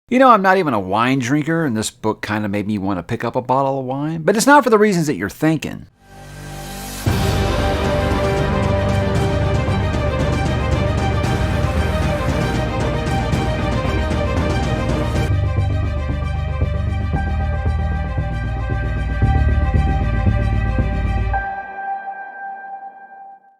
You know, I'm not even a wine drinker, and this book kind of made me want to pick up a bottle of wine, but it's not for the reasons that you're thinking.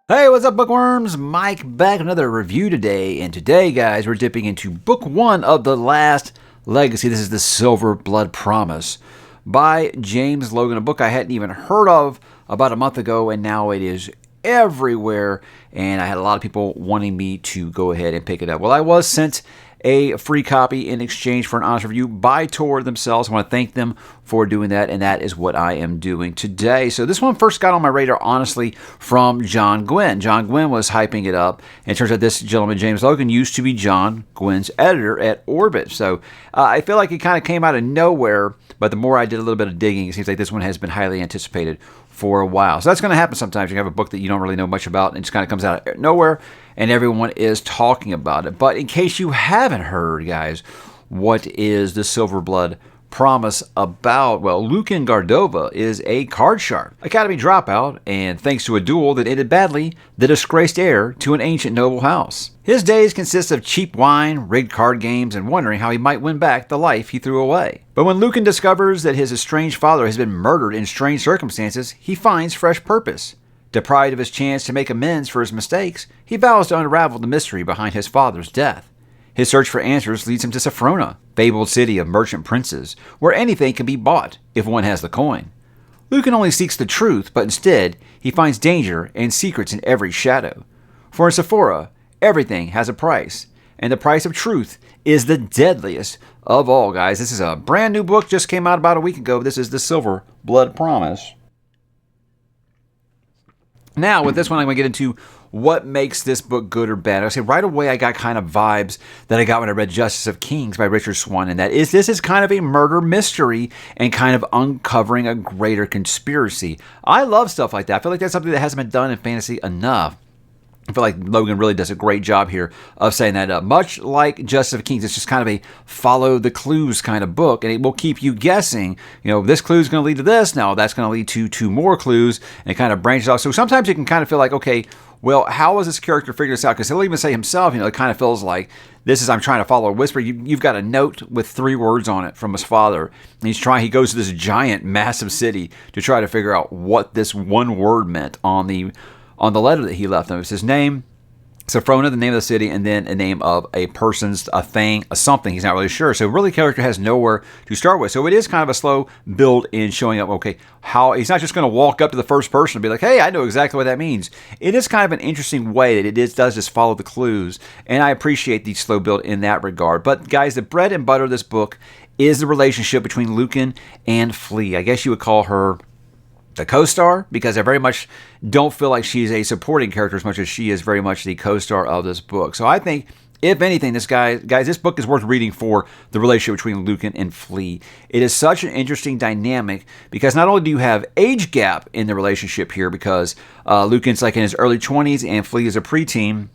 Hey, what's up, bookworms? Mike back with another review today, and today, guys, we're dipping into book one of The Last Legacy. This is the Silverblood Promise by James Logan, a book I hadn't even heard of about a month ago, and now it is everywhere, and I had a lot of people wanting me to go ahead and pick it up. Well, I was sent a free copy in exchange for an honest review by Tor themselves. I want to thank them for doing that, and that is what I am doing today. So this one first got on my radar, honestly, from John Gwynne. John Gwynne was hyping it up, and it turns out this gentleman, James Logan, used to be John Gwynne's editor at Orbit. So I feel like it kind of came out of nowhere, but the more I did a little bit of digging, it seems like this one has been highly anticipated for a while. So that's going to happen sometimes. You have a book that you don't really know much about, and it just kind of comes out of nowhere, and everyone is talking about it. But in case you haven't heard, guys, what is the Silverblood Promise about? Well, Lucan Gardova is a card sharp academy dropout, and thanks to a duel that ended badly, the disgraced heir to an ancient noble house. His days consist of cheap wine, rigged card games, and wondering how he might win back the life he threw away. But when Lucan discovers that his estranged father has been murdered in strange circumstances, he finds fresh purpose. Deprived of his chance to make amends for his mistakes, he vows to unravel the mystery behind his father's death. His search for answers leads him to Saphrona, fabled city of merchant princes, where anything can be bought if one has the coin. Lucan only seeks the truth, but instead he finds danger and secrets in every shadow. For in Sapphora, everything has a price, and the price of truth is the deadliest of all, guys. This is a brand new book, just came out about a week ago. This is the Silverblood Promise. Now, with this one, I'm going to get into what makes this book good or bad. I say right away, I got kind of vibes that I got when I read Justice of Kings by Richard Swan, and that is this is kind of a murder mystery and kind of uncovering a greater conspiracy. I love stuff like that. I feel like that's something that hasn't been done in fantasy enough. I feel like Logan really does a great job here of saying that. Much like Justice of Kings, it's just kind of a follow the clues kind of book, and it will keep you guessing. You know, this clue is going to lead to this. Now that's going to lead to two more clues, and it kind of branches off. So sometimes you can kind of feel like, okay, well, how is this character figuring this out? Because he'll even say himself, you know, it kind of feels like this is I'm trying to follow a whisper. You've got a note with 3 words on it from his father, and he goes to this giant, massive city to try to figure out what this one word meant on the letter that he left him. It's his name, Saphrona, the name of the city, and then a name of a person's, a thing, a something. He's not really sure. So really, the character has nowhere to start with. So it is kind of a slow build in showing up, okay, how he's not just going to walk up to the first person and be like, hey, I know exactly what that means. It is kind of an interesting way that does just follow the clues, and I appreciate the slow build in that regard. But guys, the bread and butter of this book is the relationship between Lucan and Flea. I guess you would call her the co-star, because I very much don't feel like she's a supporting character as much as she is very much the co-star of this book. So I think, if anything, this book is worth reading for the relationship between Lucan and Flea. It is such an interesting dynamic because not only do you have age gap in the relationship here, because Lucan's like in his early 20s and Flea is a preteen,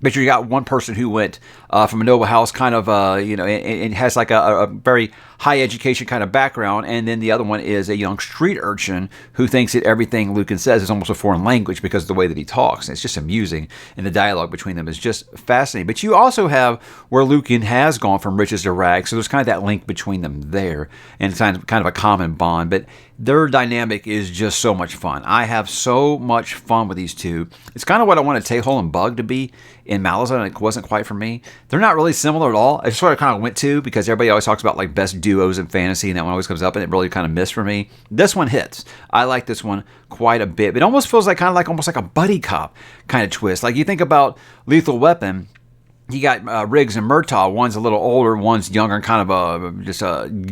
but you got one person who went from a noble house, kind of, and has like a very high education kind of background, and then the other one is a young street urchin who thinks that everything Lucan says is almost a foreign language because of the way that he talks. And it's just amusing, and the dialogue between them is just fascinating. But you also have where Lucan has gone from riches to rags, so there's kind of that link between them there, and it's kind of a common bond. But their dynamic is just so much fun. I have so much fun with these two. It's kind of what I wanted ℙ𝕦𝕤𝕒𝕤𝕤 to be in Malazan, and it wasn't quite for me. They're not really similar at all. It's what I kind of went to because everybody always talks about like best duos in fantasy, and that one always comes up, and it really kind of missed for me. This one hits. I like this one quite a bit. It almost feels like almost like a buddy cop kind of twist. Like you think about Lethal Weapon. You got Riggs and Murtaugh. One's a little older, one's younger, and kind of just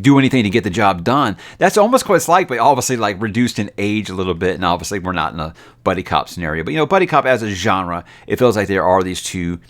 do anything to get the job done. That's almost what it's like, but obviously like reduced in age a little bit. And obviously we're not in a buddy cop scenario. But buddy cop as a genre, it feels like there are these two,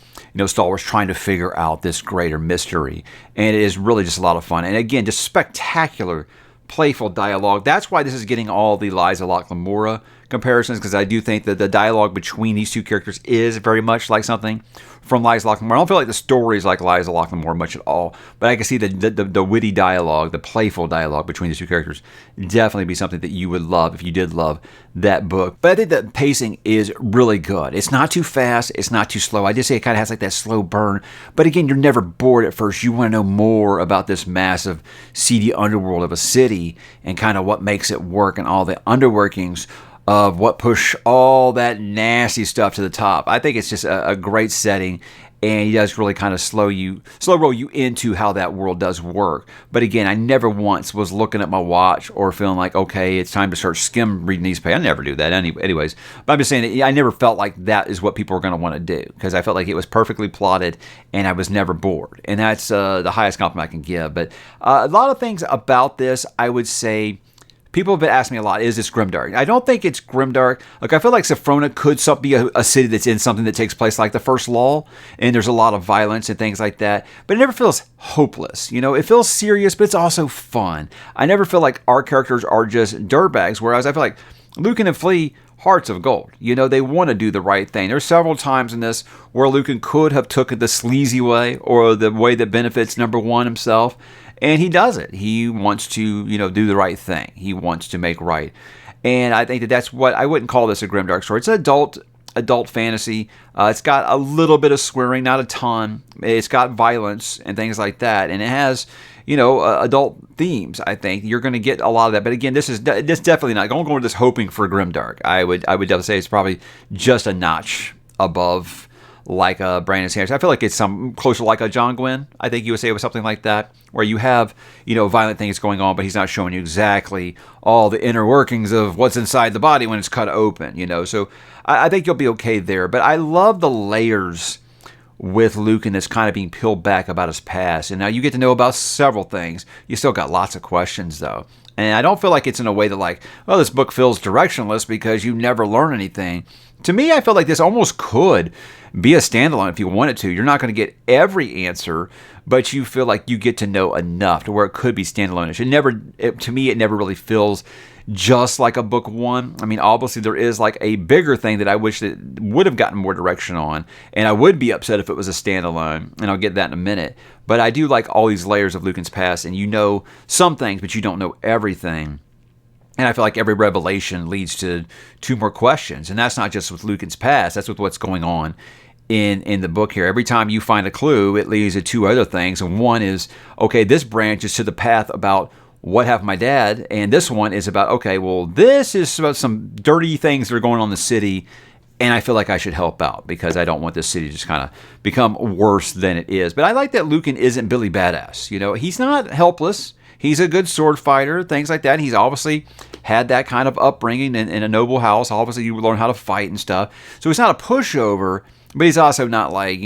stalwarts trying to figure out this greater mystery, and it is really just a lot of fun. And again, just spectacular, playful dialogue. That's why this is getting all the Liza Locke Lamora comparisons because I do think that the dialogue between these two characters is very much like something from Liza Locklear-Moore. I don't feel like the story is like Liza Locklear-Moore much at all, but I can see the witty dialogue, the playful dialogue between these two characters definitely be something that you would love if you did love that book. But I think the pacing is really good. It's not too fast. It's not too slow. I did say it kind of has like that slow burn, but again, you're never bored at first. You want to know more about this massive, seedy underworld of a city and kind of what makes it work and all the underworkings of what push all that nasty stuff to the top. I think it's just a great setting, and he does really kind of slow roll you into how that world does work. But again, I never once was looking at my watch or feeling like, okay, it's time to start skim reading these pages. I never do that anyways. But I'm just saying that I never felt like that is what people were going to want to do, because I felt like it was perfectly plotted and I was never bored. And that's the highest compliment I can give. But a lot of things about this, I would say, people have been asking me a lot, is this grimdark? I don't think it's grimdark. Like, I feel like Saphrona could be a city that's in something that takes place like the First Law, and there's a lot of violence and things like that, but it never feels hopeless. You know, it feels serious, but it's also fun. I never feel like our characters are just dirtbags, whereas I feel like Lucan and Flea, hearts of gold. You know, they want to do the right thing. There's several times in this where Lucan could have took it the sleazy way, or the way that benefits number one himself, and he does it. He wants to, do the right thing. He wants to make right. And I think that's what, I wouldn't call this a grimdark story. It's an adult fantasy. It's got a little bit of swearing, not a ton. It's got violence and things like that. And it has, adult themes, I think. You're going to get a lot of that. But again, this definitely not, don't go into this hoping for grimdark. I would definitely say it's probably just a notch above, like Brandon Sanderson. I feel like it's some closer like a John Gwynne. I think you would say it was something like that, where you have, violent things going on, but he's not showing you exactly all the inner workings of what's inside the body when it's cut open, So I think you'll be okay there. But I love the layers with Lucan that's kind of being peeled back about his past. And now you get to know about several things. You still got lots of questions, though. And I don't feel like it's in a way that like, oh, this book feels directionless because you never learn anything. To me, I feel like this almost could be a standalone if you wanted to. You're not going to get every answer, but you feel like you get to know enough to where it could be standalone-ish. To me, it never really feels just like a book one. I mean, obviously there is like a bigger thing that I wish that would have gotten more direction on, and I would be upset if it was a standalone, and I'll get that in a minute. But I do like all these layers of Lucan's past, and you know some things, but you don't know everything. And I feel like every revelation leads to two more questions. And that's not just with Lucan's past. That's with what's going on in the book here. Every time you find a clue, it leads to two other things. And one is, okay, this branches to the path about what happened to my dad. And this one is about, okay, well, this is about some dirty things that are going on in the city. And I feel like I should help out because I don't want this city to just kind of become worse than it is. But I like that Lucan isn't Billy Badass. He's not helpless. He's a good sword fighter, things like that. He's obviously had that kind of upbringing in a noble house. Obviously, you learn how to fight and stuff. So he's not a pushover, but he's also not like,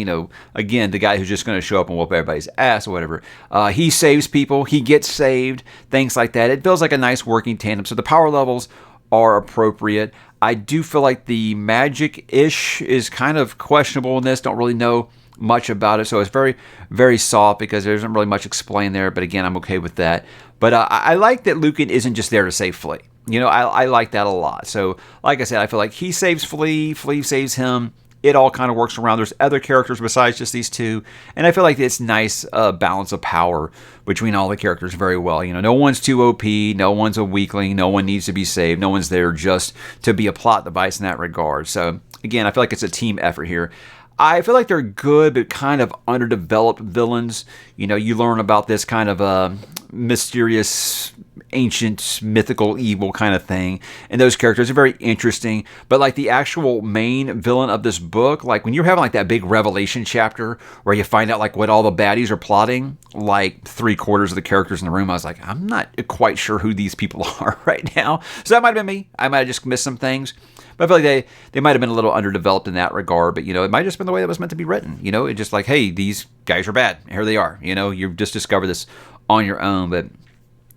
again, the guy who's just going to show up and whoop everybody's ass or whatever. He saves people. He gets saved, things like that. It feels like a nice working tandem. So the power levels are appropriate. I do feel like the magic-ish is kind of questionable in this. Don't really know much about it, so it's very, very soft because there isn't really much explained there, but again, I'm okay with that. But I like that Lucan isn't just there to save Flea. I like that a lot. So like I said, I feel like he saves Flea, Flea saves him. It all kind of works around. There's other characters besides just these two, and I feel like it's nice balance of power between all the characters very well. No one's too OP, no one's a weakling, no one needs to be saved, no one's there just to be a plot device in that regard. So again, I feel like it's a team effort here. I feel like they're good, but kind of underdeveloped villains. You learn about this kind of mysterious, ancient, mythical, evil kind of thing. And those characters are very interesting. But like the actual main villain of this book, like when you're having like that big revelation chapter where you find out like what all the baddies are plotting, like 3/4 of the characters in the room, I was like, I'm not quite sure who these people are right now. So that might have been me. I might have just missed some things. But I feel like they might have been a little underdeveloped in that regard. But, it might have just been the way that was meant to be written. It's just like, hey, these guys are bad. Here they are. You've just discovered this on your own. But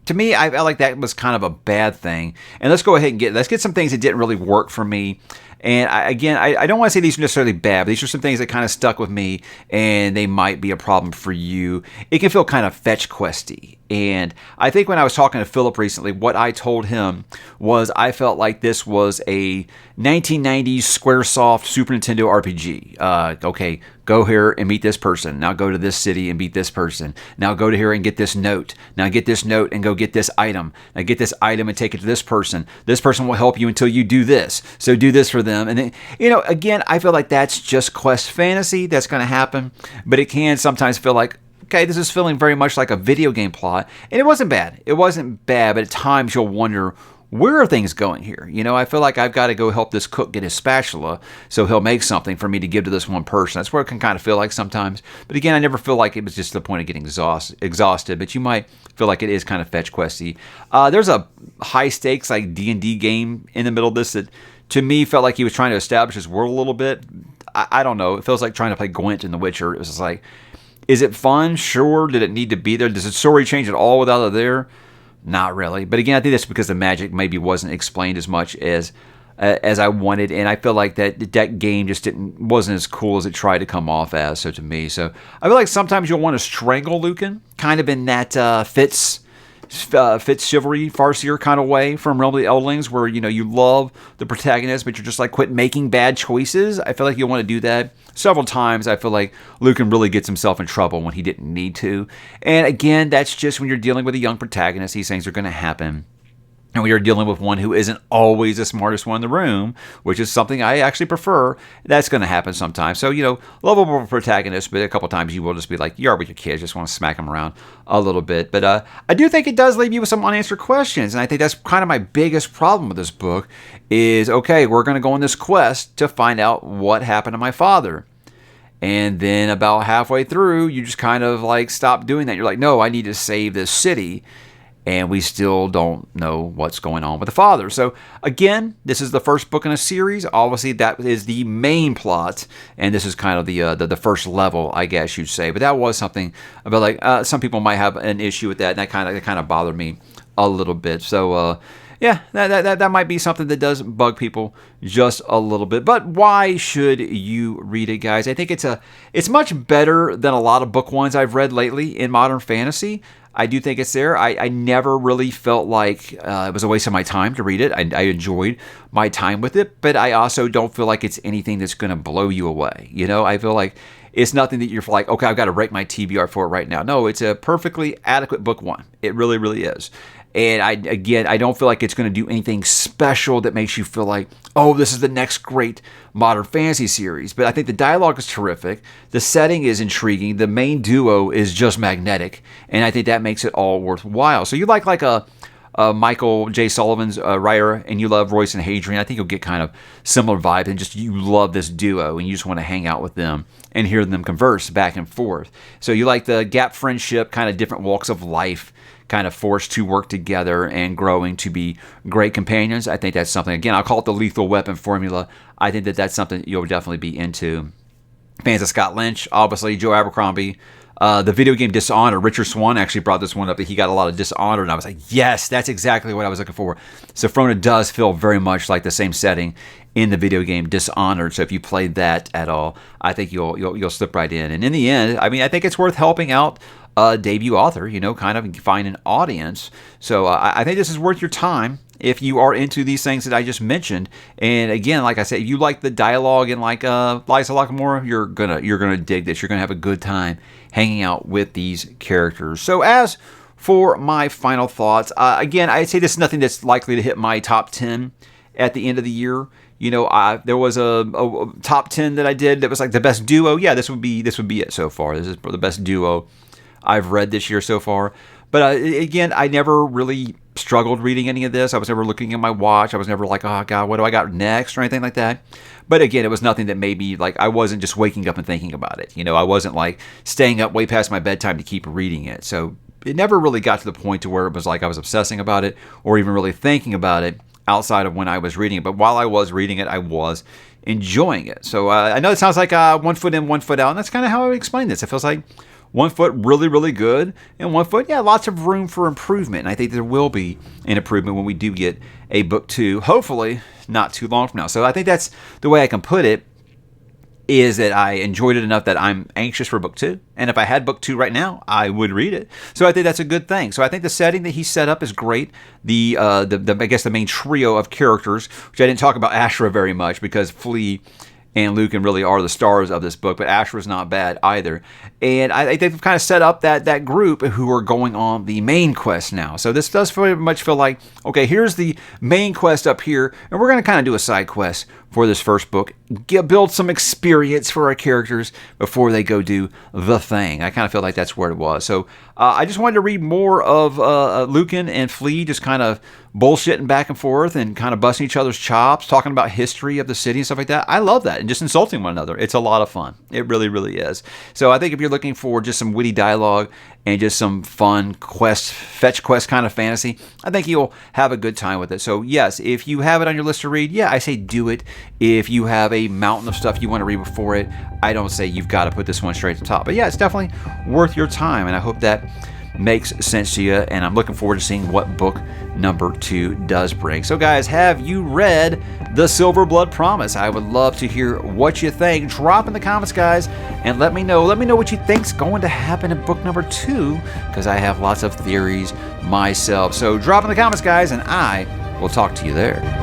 to me, I felt like that was kind of a bad thing. And let's go ahead and let's get some things that didn't really work for me. And I don't want to say these are necessarily bad, but these are some things that kind of stuck with me, and they might be a problem for you. It can feel kind of fetch questy. And I think when I was talking to Philip recently, what I told him was I felt like this was a 1990s Squaresoft Super Nintendo RPG. Okay, go here and meet this person. Now go to this city and meet this person. Now go to here and get this note. Now get this note and go get this item. Now get this item and take it to this person. This person will help you until you do this. So do this for them. And then, again, I feel like that's just quest fantasy. That's going to happen. But it can sometimes feel like, okay, this is feeling very much like a video game plot. And it wasn't bad. It wasn't bad, but at times you'll wonder, where are things going here? I feel like I've got to go help this cook get his spatula so he'll make something for me to give to this one person. That's where it can kind of feel like sometimes. But again, I never feel like it was just the point of getting exhausted. But you might feel like it is kind of fetch questy. There's a high stakes like D&D game in the middle of this that to me felt like he was trying to establish his world a little bit. I don't know. It feels like trying to play Gwent in The Witcher. It was just like, is it fun? Sure. Did it need to be there? Does the story change at all without it there? Not really. But again, I think that's because the magic maybe wasn't explained as much as I wanted, and I feel like that game just wasn't as cool as it tried to come off as. So to me, I feel like sometimes you'll want to strangle Lucan, kind of in that Fitz chivalry farcier kind of way from Realm of the Eldlings, where you love the protagonist, but you're just like, quit making bad choices. I feel like you'll want to do that several times. I feel like Lucan really gets himself in trouble when he didn't need to. And again, that's just when you're dealing with a young protagonist. These things are going to happen. And we are dealing with one who isn't always the smartest one in the room, which is something I actually prefer. That's going to happen sometimes. So, lovable protagonist, but a couple times you will just be like, you are with your kids, just want to smack them around a little bit. But I do think it does leave you with some unanswered questions. And I think that's kind of my biggest problem with this book is, okay, we're going to go on this quest to find out what happened to my father. And then about halfway through, you just kind of like stop doing that. You're like, no, I need to save this city. And we still don't know what's going on with the father. So again, this is the first book in a series. Obviously, that is the main plot, and this is kind of the first level, I guess you'd say. But that was something about like some people might have an issue with that, and that kind of bothered me a little bit. So yeah, that might be something that does bug people just a little bit. But why should you read it, guys? I think it's much better than a lot of book ones I've read lately in modern fantasy. I do think it's there. I never really felt like it was a waste of my time to read it. I enjoyed my time with it, but I also don't feel like it's anything that's going to blow you away. I feel like it's nothing that you're like, okay, I've got to break my TBR for it right now. No, it's a perfectly adequate book one. It really, really is. And I don't feel like it's going to do anything special that makes you feel like, oh, this is the next great modern fantasy series. But I think the dialogue is terrific. The setting is intriguing. The main duo is just magnetic. And I think that makes it all worthwhile. So you like a Michael J. Sullivan's writer, and you love Royce and Hadrian, I think you'll get kind of similar vibe, and just you love this duo, and you just want to hang out with them and hear them converse back and forth. So you like the gap friendship, kind of different walks of life, kind of forced to work together and growing to be great companions. I think that's something, again, I'll call it the lethal weapon formula. I think that's something you'll definitely be into. Fans of Scott Lynch, obviously, Joe Abercrombie. The video game Dishonored, Richard Swan actually brought this one up, that he got a lot of Dishonored, and I was like, yes, that's exactly what I was looking for. Saphrona does feel very much like the same setting in the video game Dishonored, so if you played that at all, I think you'll slip right in. And in the end, I think it's worth helping out a debut author, kind of find an audience. So I think this is worth your time if you are into these things that I just mentioned. And again, like I said, if you like the dialogue and like Liza Lockmore, you're gonna dig this. You're gonna have a good time hanging out with these characters. So as for my final thoughts, again, I'd say this is nothing that's likely to hit my top 10 at the end of the year. There was a top 10 that I did that was like the best duo. Yeah, this would be it so far. This is the best duo I've read this year so far. But again, I never really struggled reading any of this. I was never looking at my watch. I was never like, oh God, what do I got next or anything like that. But again, it was nothing that made me like, I wasn't just waking up and thinking about it. I wasn't like staying up way past my bedtime to keep reading it. So it never really got to the point to where it was like I was obsessing about it or even really thinking about it outside of when I was reading it. But while I was reading it, I was enjoying it. So I know it sounds like 1 foot in, 1 foot out. And that's kind of how I would explain this. It feels like 1 foot really, really good, and 1 foot, yeah, lots of room for improvement. And I think there will be an improvement when we do get a book 2, hopefully not too long from now. So I think that's the way I can put it. is that I enjoyed it enough that I'm anxious for book 2. And if I had book 2 right now, I would read it. So I think that's a good thing. So I think the setting that he set up is great. I guess the main trio of characters, which I didn't talk about Ashra very much because Flea and Lucan really are the stars of this book, but Ashra's not bad either. And I think they've kind of set up that group who are going on the main quest now. So this does very much feel like, okay, here's the main quest up here, and we're going to kind of do a side quest for this first book, build some experience for our characters before they go do the thing. I kind of feel like that's where it was. So I just wanted to read more of Lucan and Flea just kind of bullshitting back and forth and kind of busting each other's chops, talking about history of the city and stuff like that. I love that, and just insulting one another. It's a lot of fun. It really, really is. So I think if you're looking for just some witty dialogue and just some fun fetch quest kind of fantasy, I think you'll have a good time with it. So yes, if you have it on your list to read, yeah, I say do it. If you have a mountain of stuff you want to read before it, I don't say you've got to put this one straight to the top. But yeah, it's definitely worth your time, and I hope that makes sense to you, and I'm looking forward to seeing what book number 2 does bring. So guys, have you read the Silverblood Promise? I would love to hear what you think. Drop in the comments, guys, and let me know what you think's going to happen in book number 2, because I have lots of theories myself. So drop in the comments, guys, and I will talk to you there.